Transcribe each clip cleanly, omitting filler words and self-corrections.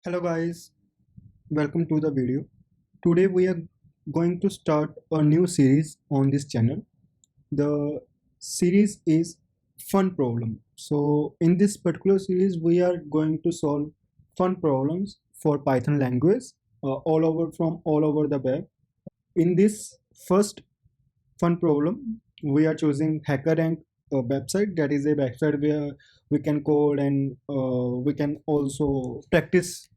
Hello guys, welcome to the video. Today we are going to start a new series on this channel. The series is fun problem. So in this particular series we are going to solve fun problems for Python language all over the web. In this first fun problem we are choosing HackerRank website. That is a website where we can code and we can also practice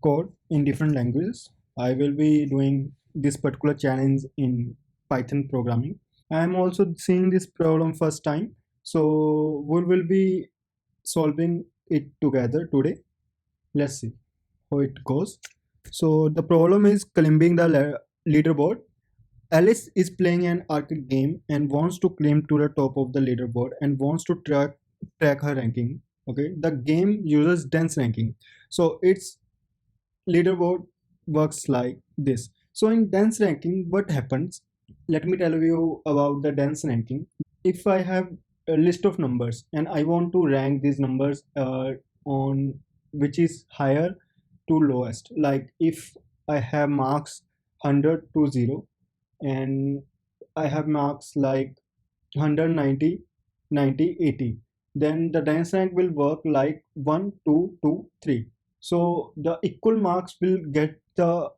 code in different languages. I will be doing this particular challenge in Python programming. I am also seeing this problem first time, so we will be solving it together today. Let's see how it goes. So the problem is climbing the leaderboard. Alice is playing an arcade game and wants to climb to the top of the leaderboard and wants to track her ranking. Okay, the game uses dense ranking, so its leaderboard works like this. So in dense ranking, what happens? Let me tell you about the dense ranking. If I have a list of numbers and I want to rank these numbers on which is higher to lowest, like if I have marks 100 to 0 and I have marks like 190, 90, 80, then the dense rank will work like 1, 2, 2, 3. So the equal marks will get the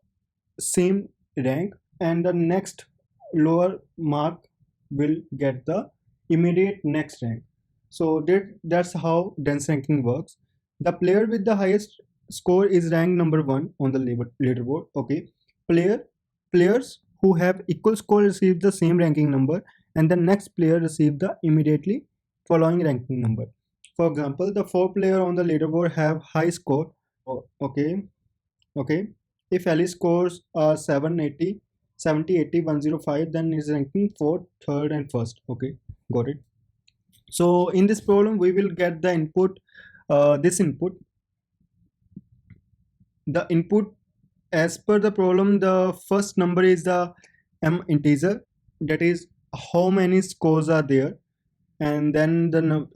same rank and the next lower mark will get the immediate next rank. So that's how dense ranking works. The player with the highest score is ranked number 1 on the leaderboard. Okay, players who have equal score receive the same ranking number and the next player receive the immediately following ranking number. For example, the 4 player on the leaderboard have high score. Okay, okay. If Alice scores 780, 70, 80, 105, then is ranking 4th, 3rd, and 1st. Okay, got it. So in this problem, we will get the input, this input. The input as per the problem, the first number is the m integer, that is how many scores are there, and then the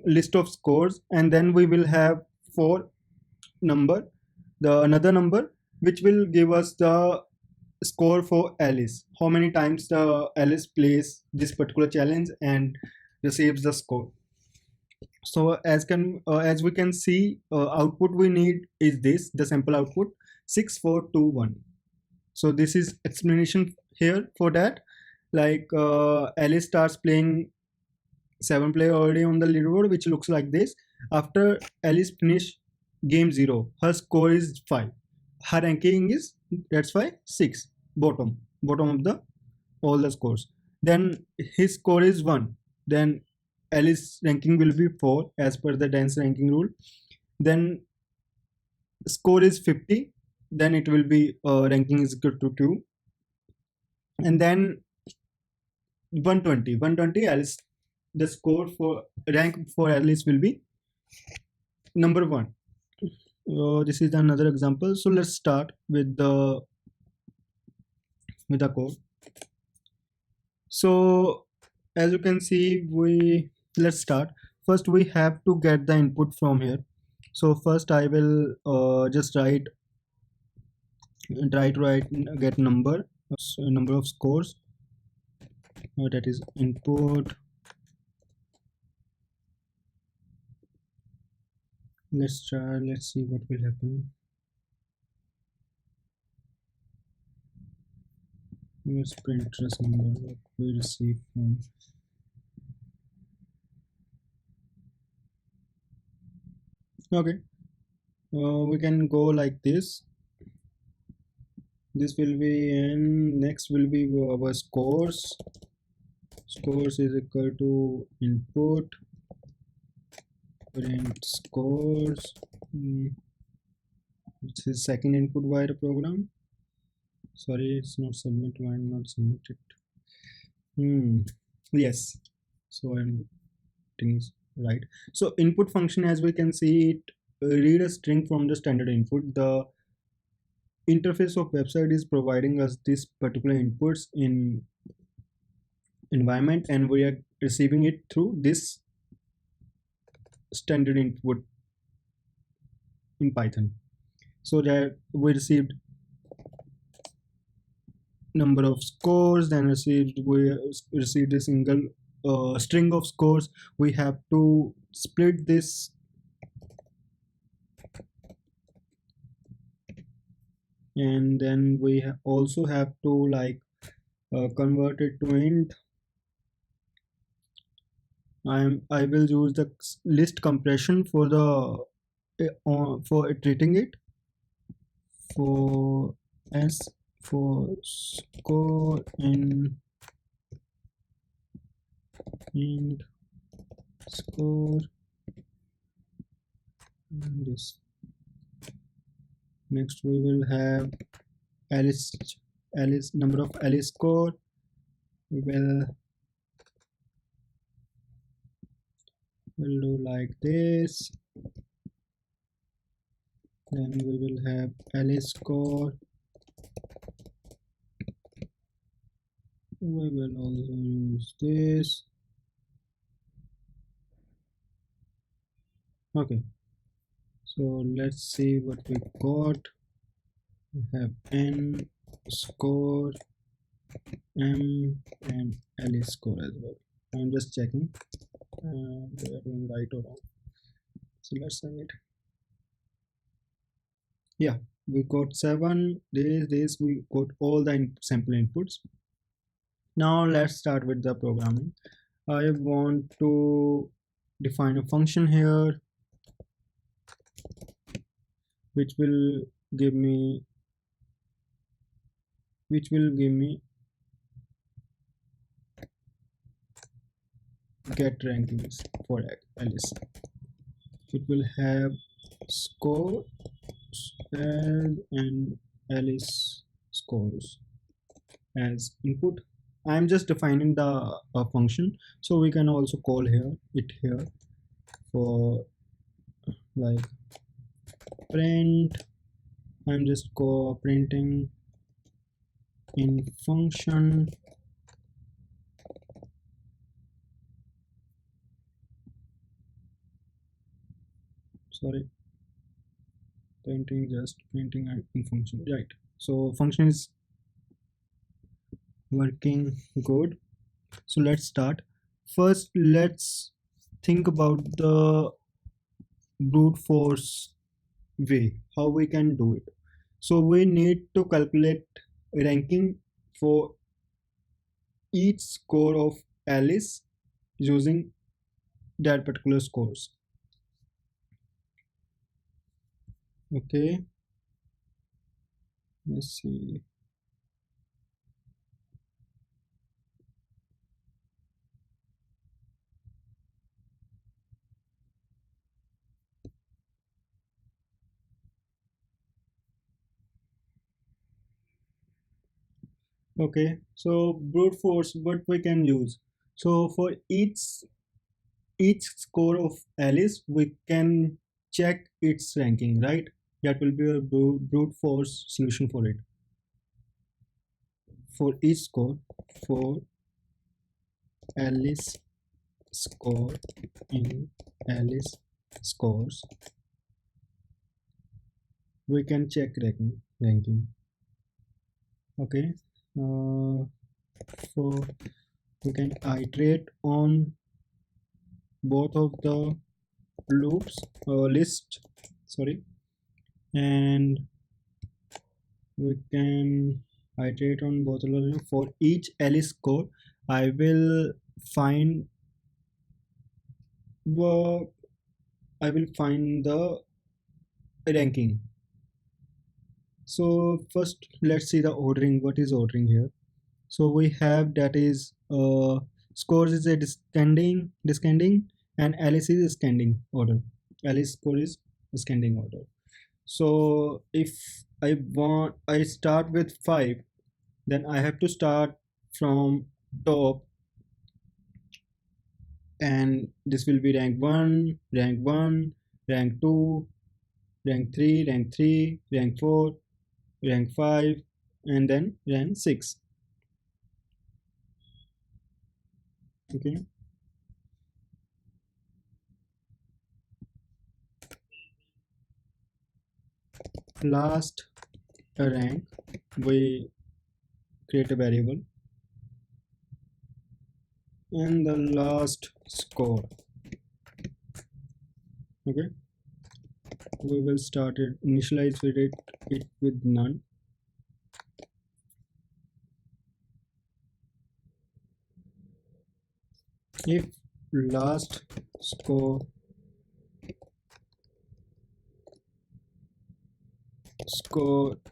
list of scores, and then we will have 4 number, the another number which will give us the score for Alice, how many times the Alice plays this particular challenge and receives the score. So as we can see, output we need is this, the sample output 6421. So this is explanation here for that. Like Alice starts playing 7 player already on the leaderboard, which looks like this. After Alice finish game 0, her score is 5. Her ranking is, that's why 6, bottom of the all the scores. Then his score is 1. Then Alice ranking will be 4 as per the dense ranking rule. Then score is 50. Then it will be ranking is equal to 2. And then 120 Alice, the score for rank for Alice will be number 1. This is another example. So let's start with the code. So as you can see, let's start. First we have to get the input from here. So first I will just write get number of scores, that is input. Let's try, let's see what will happen. Let's print this number what we receive from. Okay, we can go like this. This will be, and next will be our scores. Scores is equal to input print scores. This is second input via the program. Sorry, it's not submit. Why I'm not submitted? Yes, so I'm things right. So input function, as we can see, it read a string from the standard input. The interface of website is providing us this particular inputs in environment, and we are receiving it through this standard input in Python. so that we received number of scores, then we received a single string of scores. We have to split this and then we also have to like convert it to int. I will use the list compression for the for treating it for s for score in score and this. Next we will have Alice number of Alice score. We will do like this. Then we will have Alice score. We will also use this. Okay, so let's see what we got. We have n score, m, and Alice score as well. I'm just checking they are doing right or wrong. So let's send it. Yeah, we got 7. This we got all the sample inputs. Now let's start with the programming. I want to define a function here which will give me get rankings for Alice. It will have score and Alice scores as input. I'm just defining the function, so we can also call it here for like print. I'm just printing in function sorry printing in function, right? So function is working good. So let's start. First let's think about the brute force way how we can do it. So we need to calculate ranking for each score of Alice using that particular scores. Okay, let's see. Okay, so brute force what we can use. So for each score of Alice we can check its ranking, right? That will be a brute force solution for it. For each score, for Alice score in Alice scores, we can check ranking. Okay, so we can iterate on both of the loops list, sorry, and we can iterate on both of them. For each Alice score I will find the ranking. So first let's see the ordering. What is ordering here? So we have that is scores is a descending and Alice is ascending order. Alice score is ascending order. So if I start with 5, then I have to start from top, and this will be rank 1, rank 2, rank 3, rank 4, rank 5, and then rank 6. Okay, last rank, we create a variable, and the last score. Okay, we will start it, initialize it with none. If last score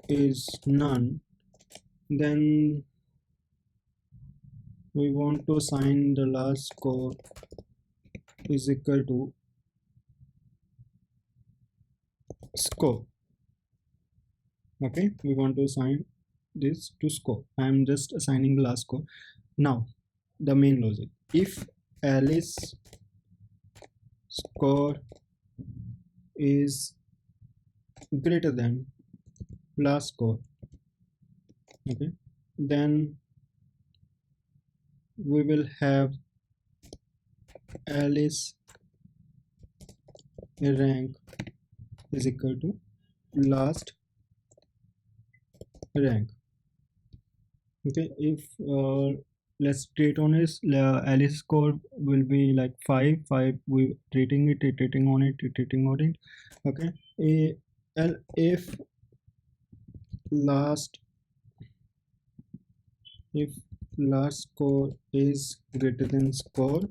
is none, then we want to assign the last score is equal to score. Okay, we want to assign this to score. I am just assigning the last score. Now the main logic: if Alice score is greater than last score, okay, then we will have Alice rank is equal to last rank. Okay, if let's treat on this, Alice score will be like 5 we treating on it. Okay, if last score is greater than score,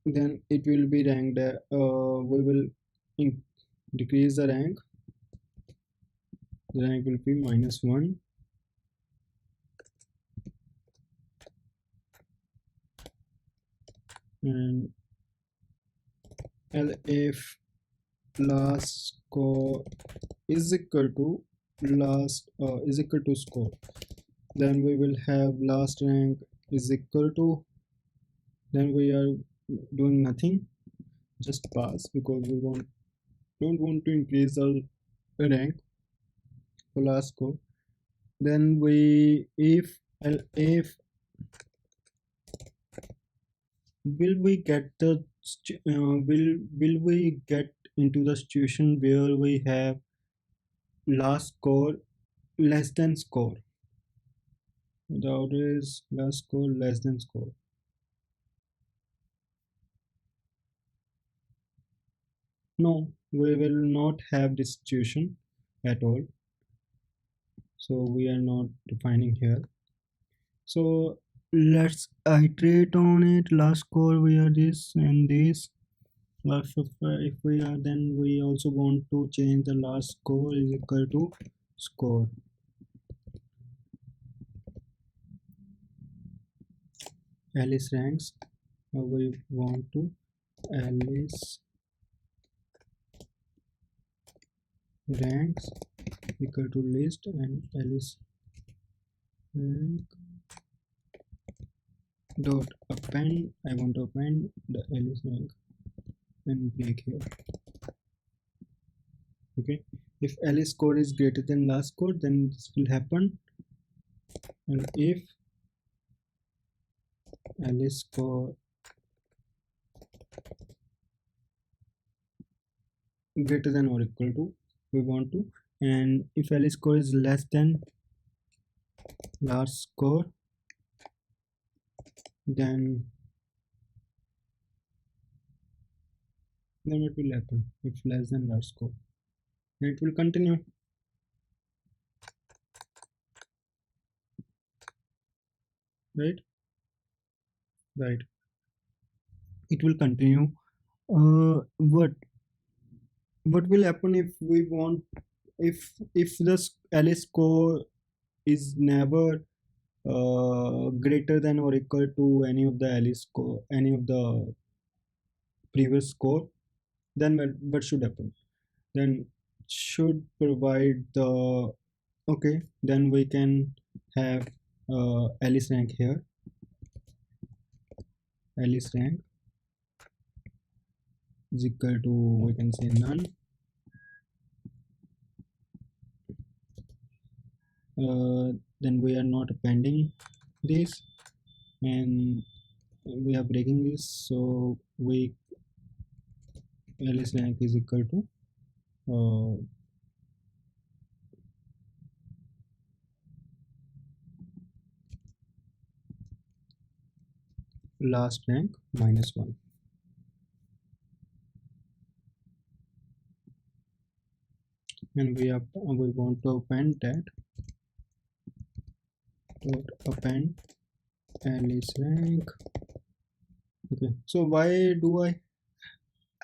then it will be ranked, we will decrease the rank. The rank will be -1, and if last score is equal to score, then we will have last rank is equal to, then we are doing nothing, just pass, because we don't want to increase the rank for last score. Then we if will we get the will we get into the situation where we have last score less than score? The order is last score less than score. No, we will not have this situation at all, so we are not defining here. So let's iterate on it. Last score we are this and this. If we are, then we also want to change the last score is equal to score. Alice ranks, we want to Alice ranks equal to list, and Alice rank dot append, I want to append the Alice rank and click here. Okay, if Alice score is greater than last score, then this will happen, and if Alice score greater than or equal to, we want to, and if Alice score is less than last score, then it will happen. If less than last score, and it will continue. Right, it will continue. What will happen if we want, if the Alice score is never greater than or equal to any of the Alice score, any of the previous score, then what should happen? Then should provide the, okay, then we can have Alice rank here. Alice rank is equal to, we can say, none. Then we are not appending this, and we are breaking this, so we Alice rank is equal to uh, last rank -1, and we want to append that dot append alice rank. Okay, so why do I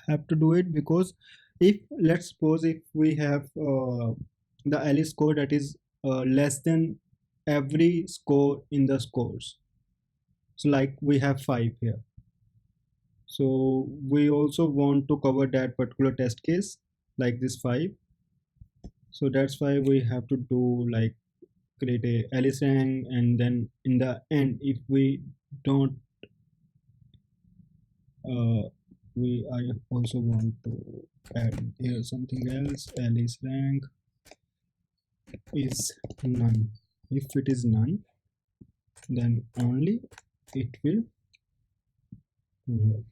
have to do it? Because if, let's suppose, if we have the alice score that is less than every score in the scores, so like we have 5 here, so we also want to cover that particular test case like this 5. So that's why we have to do like create a alice rank, and then in the end if we don't uh, I also want to add here something else. Alice rank is none. If it is none, then only it will move.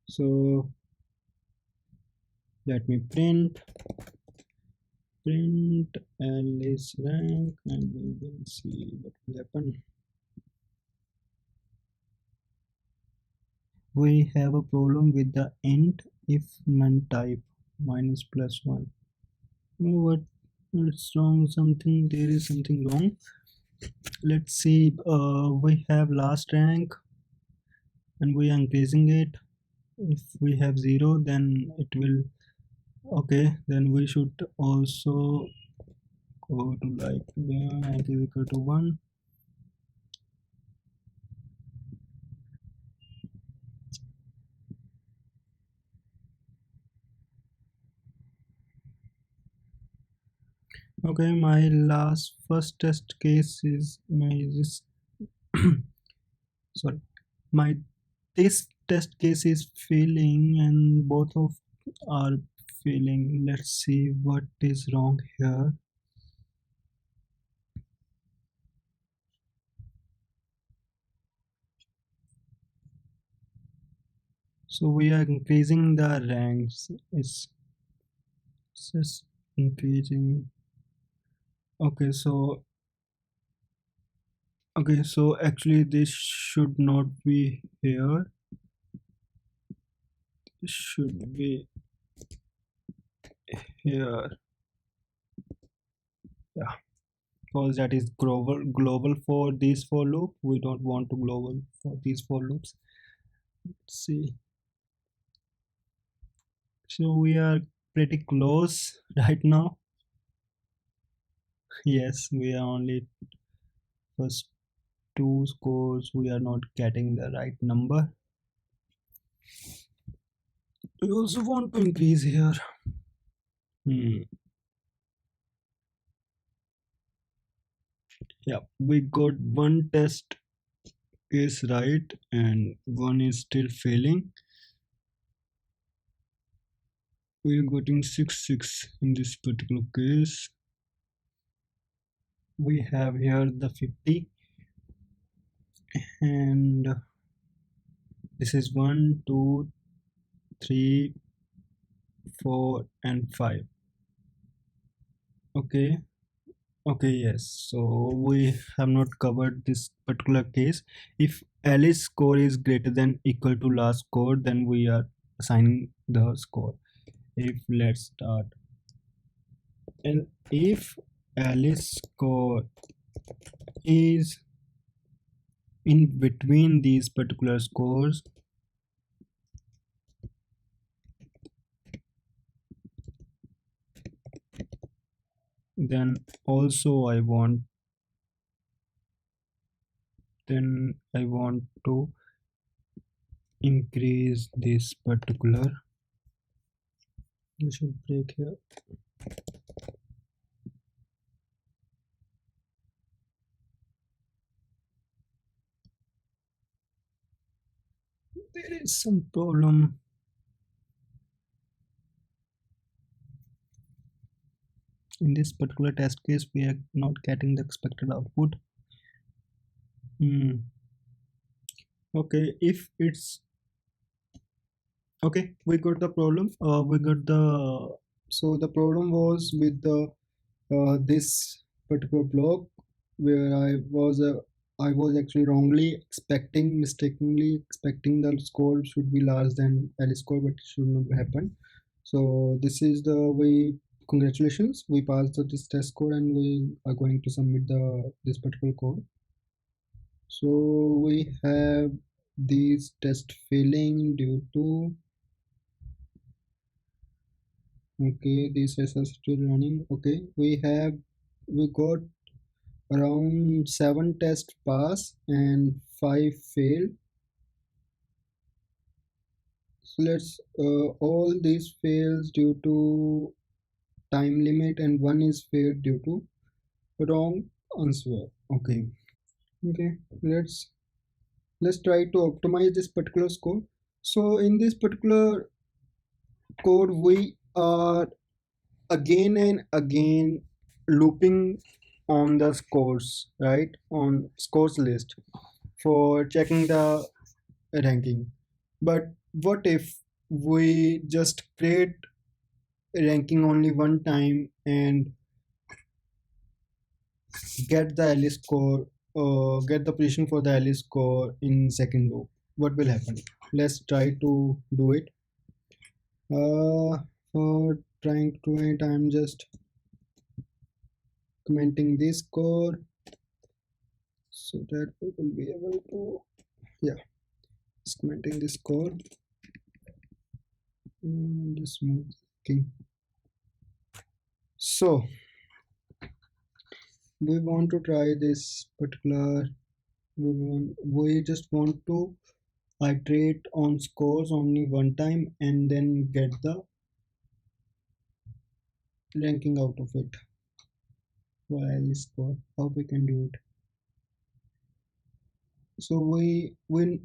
So let me print Alice rank, and we will see what will happen. We have a problem with the int if none type -+1. What it's wrong? Something, there is something wrong. Let's see. We have last rank and we are increasing it. If we have 0, then it will, okay, then we should also go to like rank is equal to 1. Okay, my first test case is my this sorry, my this test case is failing, and both of are failing. Let's see what is wrong here. So we are increasing the ranks. It's just increasing. Okay, so actually this should not be here. It should be here. Yeah, because that is global for these for loop. We don't want to global for these for loops. Let's see. So we are pretty close right now. Yes, we are only first 2 scores. We are not getting the right number. We also want to increase here. Yeah, we got one test case right and one is still failing. We are getting 6 in this particular case. We have here the 50, and this is 1, 2, 3, 4, and 5. Okay. Okay, yes. So we have not covered this particular case. If Alice score is greater than equal to last score, then we are assigning the score. If let's start, and if Alice score is in between these particular scores, then also I want to increase this particular. We should break here. There is some problem. In this particular test case, we are not getting the expected output. Okay, if it's okay, we got the problem. We got the So the problem was with the this particular block where I was actually mistakenly expecting the score should be larger than L score, but it should not happen. So this is the way. Congratulations, we passed this test score, and we are going to submit the this particular code. So we have these test failing due to, okay, these tests are still running. Okay, we got around 7 tests pass and 5 fail. So let's all these fails due to time limit, and one is failed due to wrong answer. Okay, okay, let's try to optimize this particular score. So in this particular code we are again and again looping on the scores, right, on scores list for checking the ranking. But what if we just create ranking only one time and get the Alice score, get the position for the Alice score in second loop? What will happen? Let's try to do it. For trying to do it, I'm just commenting this score so that we will be able to, yeah, just commenting this code and just moving. So we want to try this particular, we just want to iterate on scores only one time and then get the ranking out of it. While score, how we can do it? So we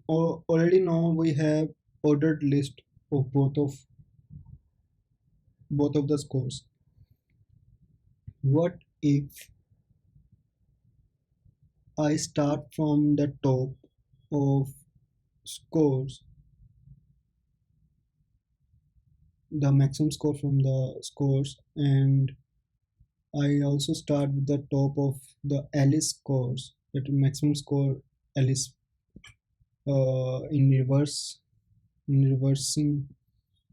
already know we have ordered list of both of the scores. What if I start from the top of scores, the maximum score from the scores, and I also start with the top of the Alice scores, that maximum score Alice, in reversing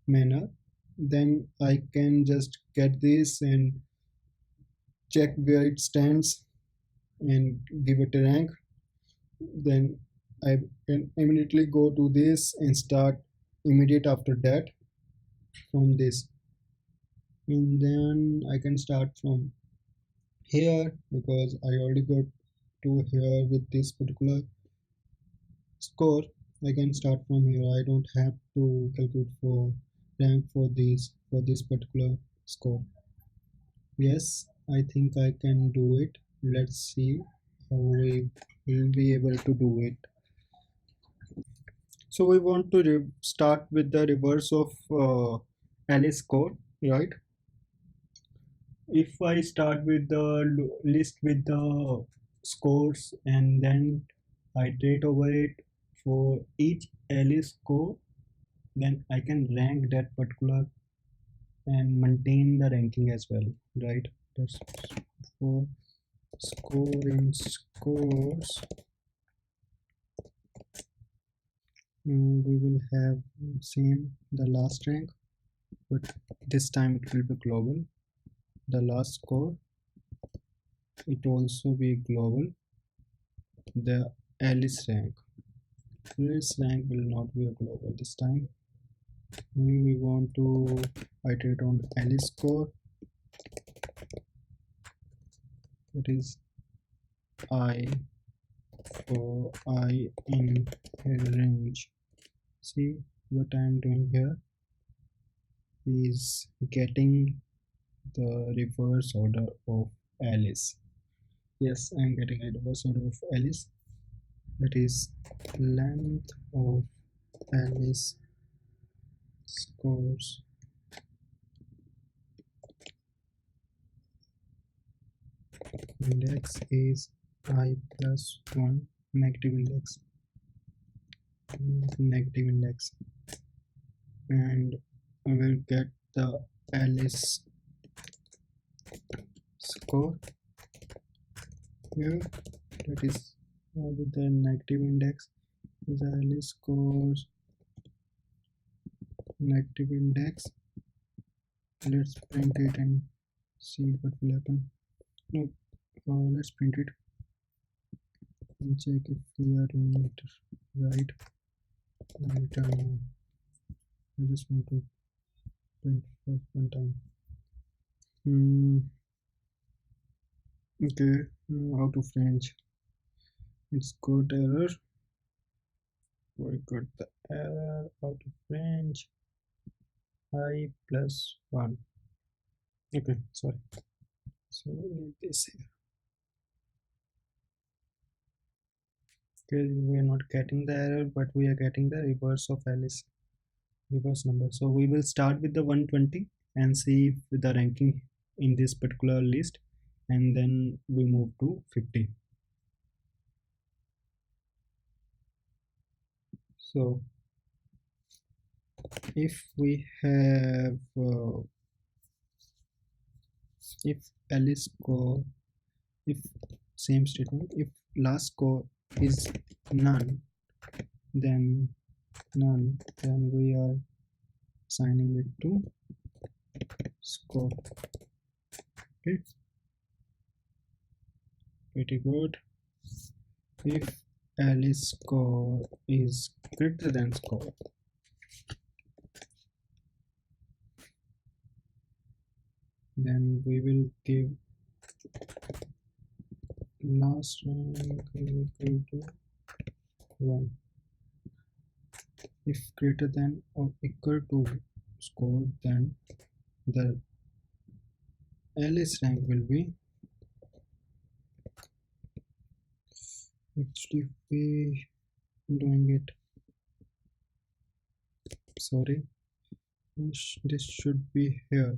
manner. Then I can just get this and check where it stands and give it a rank. Then I can immediately go to this and start immediate after that from this, and then I can start from here because I already got to here with this particular score. I can start from here. I don't have to calculate for rank for this particular score. Yes, I think I can do it. Let's see how we will be able to do it. So we want to start with the reverse of Alice score, right? If I start with the list with the scores and then iterate over it for each Alice score, then I can rank that particular and maintain the ranking as well, right? That's for score in scores. We will have same the last rank, but this time it will be global. The last score, it also be global. The Alice rank. This rank will not be a global this time. We want to iterate on Alice score. That is I for I in range. See what I am doing here is getting the reverse order of Alice. Yes, I am getting a reverse order of Alice. That is length of Alice scores index is I plus 1 negative index, and I will get the Alice score here, that is with the negative index is Alice scores negative index. Let's print it and see what will happen. No, let's print it and check if we are doing it right. I just want to print first one time. Okay, how to French? It's got error. We got the error. How to French? I plus 1. Okay, sorry. So need this here. Okay, we are not getting the error, but we are getting the reverse of Alice, reverse number. So we will start with the 120 and see if the ranking in this particular list, and then we move to 50. So if we have if Alice score, if same statement, if last score is none, then we are assigning it to score. Okay, pretty good. If Alice score is greater than score, then we will give last rank equal to 1. If greater than or equal to score, then the Alice rank will be actually we doing it, sorry, this should be here.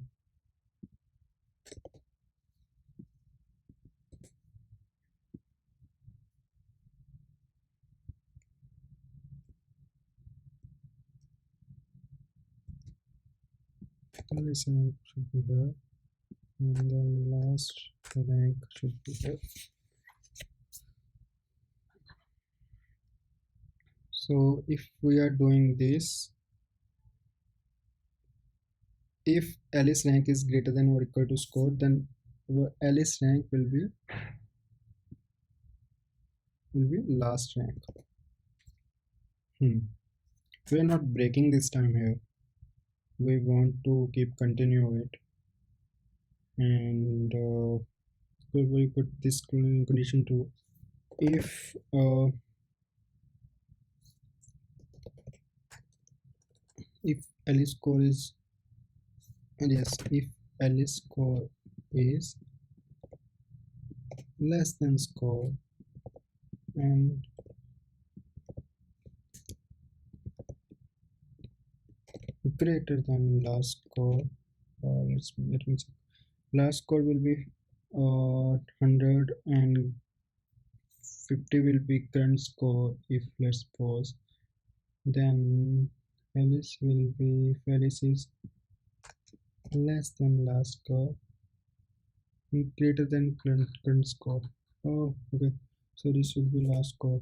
Alice rank should be here, and then last rank should be here. So if we are doing this, if Alice rank is greater than or equal to score, then our Alice rank will be last rank. We are not breaking this time here. We want to keep continue it, and we will put this condition too. If Alice score is, yes, if Alice score is less than score and greater than last score, let me check. Last score will be 100 and 50 will be current score. If let's suppose, then Alice will be, if Alice is less than last score and greater than current score. Oh, okay, so this should be last score.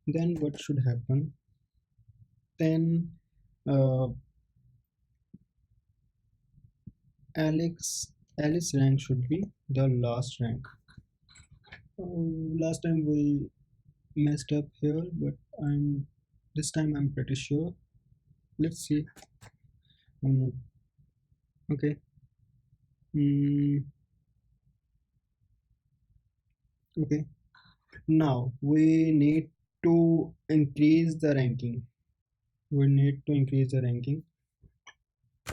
Then what should happen? Then Alice rank should be the last rank. Last time we messed up here, but this time I'm pretty sure. Let's see. Okay. Okay. Now we need to increase the ranking.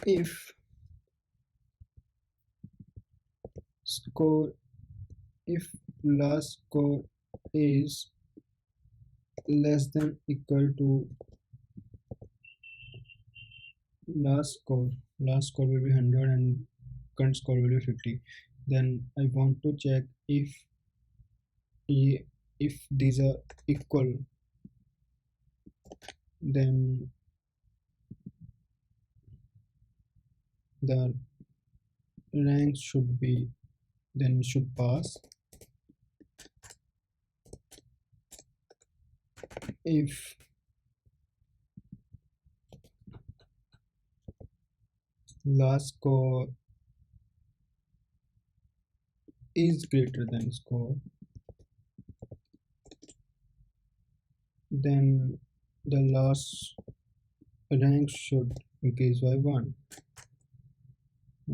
If score, if last score is less than equal to last score will be 100 and current score will be 50, then I want to check if these are equal, then the rank should be, then should pass. If last score is greater than score, then the last rank should increase by 1.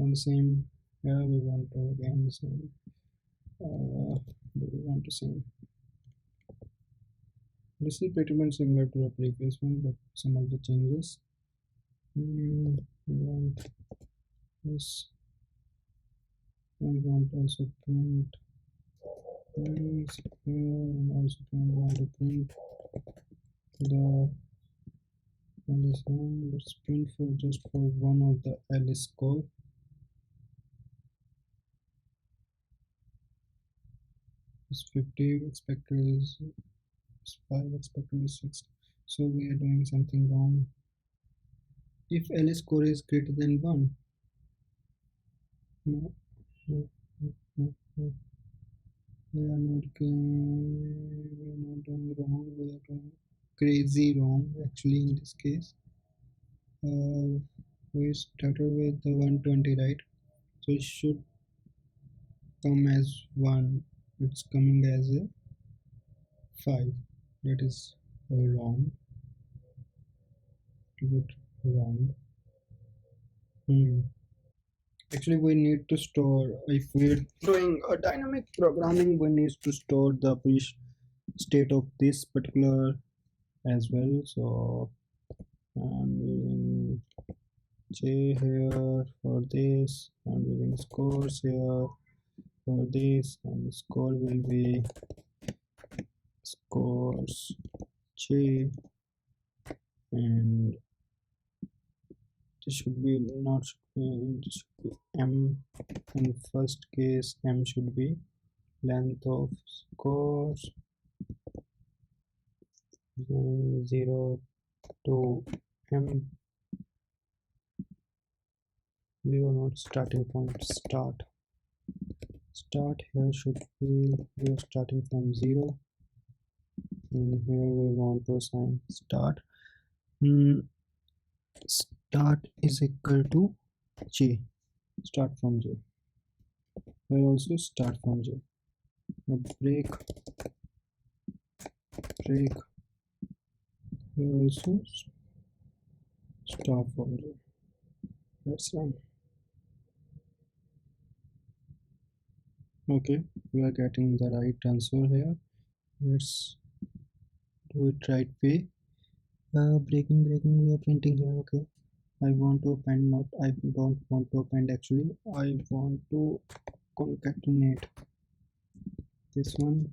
On the same, here we want to again same. Do we want to same? This is pretty much similar to the previous one, but some of the changes. We want this. I want also print things here, and also want to print the Alice one. Let's print for just for one of the Alice score. It's 50, expected is 5, expected is 6. So we are doing something wrong. If Alice score is greater than 1, no, no, no, no, no. We are not doing wrong, we are doing crazy wrong actually in this case. We started with the 120, right? So it should come as 1, it's coming as a 5. That is wrong, a bit wrong. Actually we need to store, if we're doing a dynamic programming, we need to store the state of this particular as well. So I'm using J here for this, I'm using scores here for this, and score will be scores J, and this should be not this should be M. In first case, M should be length of scores 0 to M. 0 not starting point, start here should be, we are starting from 0, and here we want to assign start. Start is equal to J, start from J. Here also start from J. Now break here also start from J. Let's run. Okay, we are getting the right answer here. Let's do it right way. Breaking, we are printing here. Okay, I want to append, not I don't want to append actually, I want to concatenate this one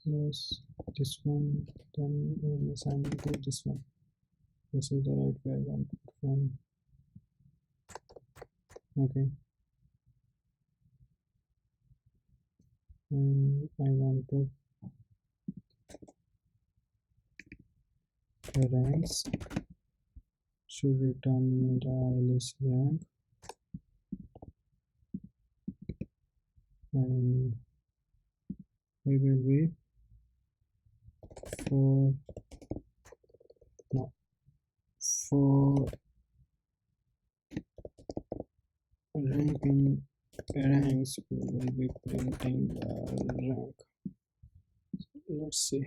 plus this one, then we'll assign it to this one. This is the right way I want to perform. Okay, and I want to ranks should return the list rank, and we will be for no for ranking ranks, we will be printing the rank. Let's see,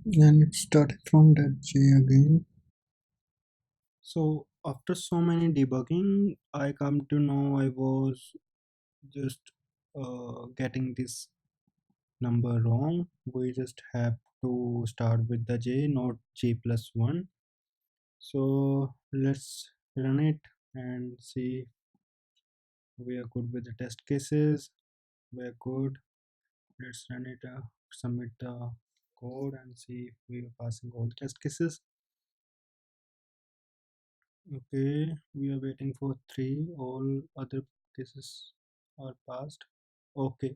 and it started from that J again. So after so many debugging, I come to know I was just getting this number wrong. We just have to start with the J, not J plus 1. So let's run it and see. We are good with the test cases. We are good. Let's run it, submit the code and see if we are passing all the test cases. Okay, we are waiting for 3. All other cases are passed. Okay.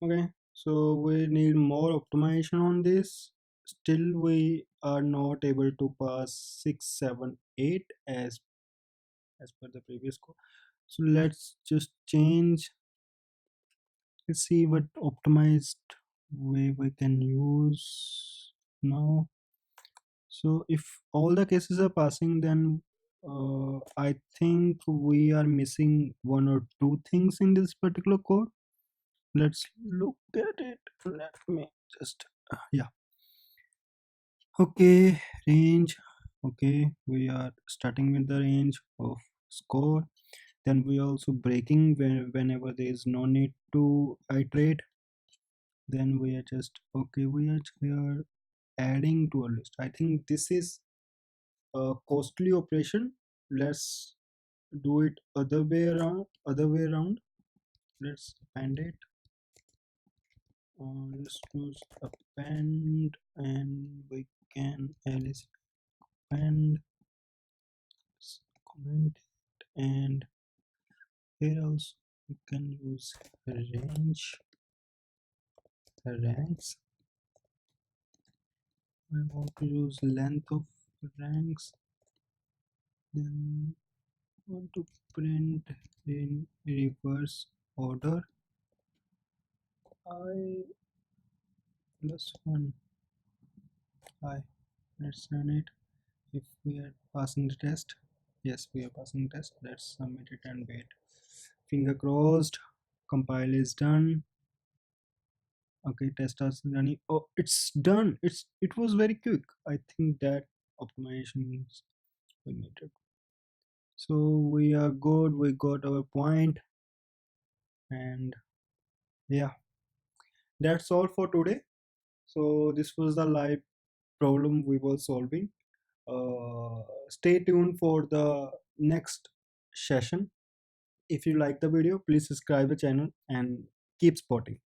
Okay, so we need more optimization on this. still we are not able to pass 6 7 8 as per the previous code. So let's just change. Let's see what optimized way we can use now. So if all the cases are passing, then I think we are missing one or two things in this particular code. Let's look at it. Let me just yeah. Okay, range. Okay, we are starting with the range of score. Then we also breaking whenever there is no need to iterate. Then we are just okay. We are here adding to a list. I think this is a costly operation. Let's do it other way around. Let's append it. Let's use append, and we can ls append comment, and here also we can use ranks. I want to use length of ranks. Then want to print in reverse order. I plus 1 I. Let's run it. If we are passing the test, yes, we are passing the test. Let's submit it and wait. Finger crossed. Compile is done. Okay, test is running. Oh, it's done. It was very quick. I think that optimizations we needed. So we are good. We got our point, and yeah, that's all for today. So this was the live problem we were solving. Stay tuned for the next session. If you like the video, please subscribe the channel and keep spotting.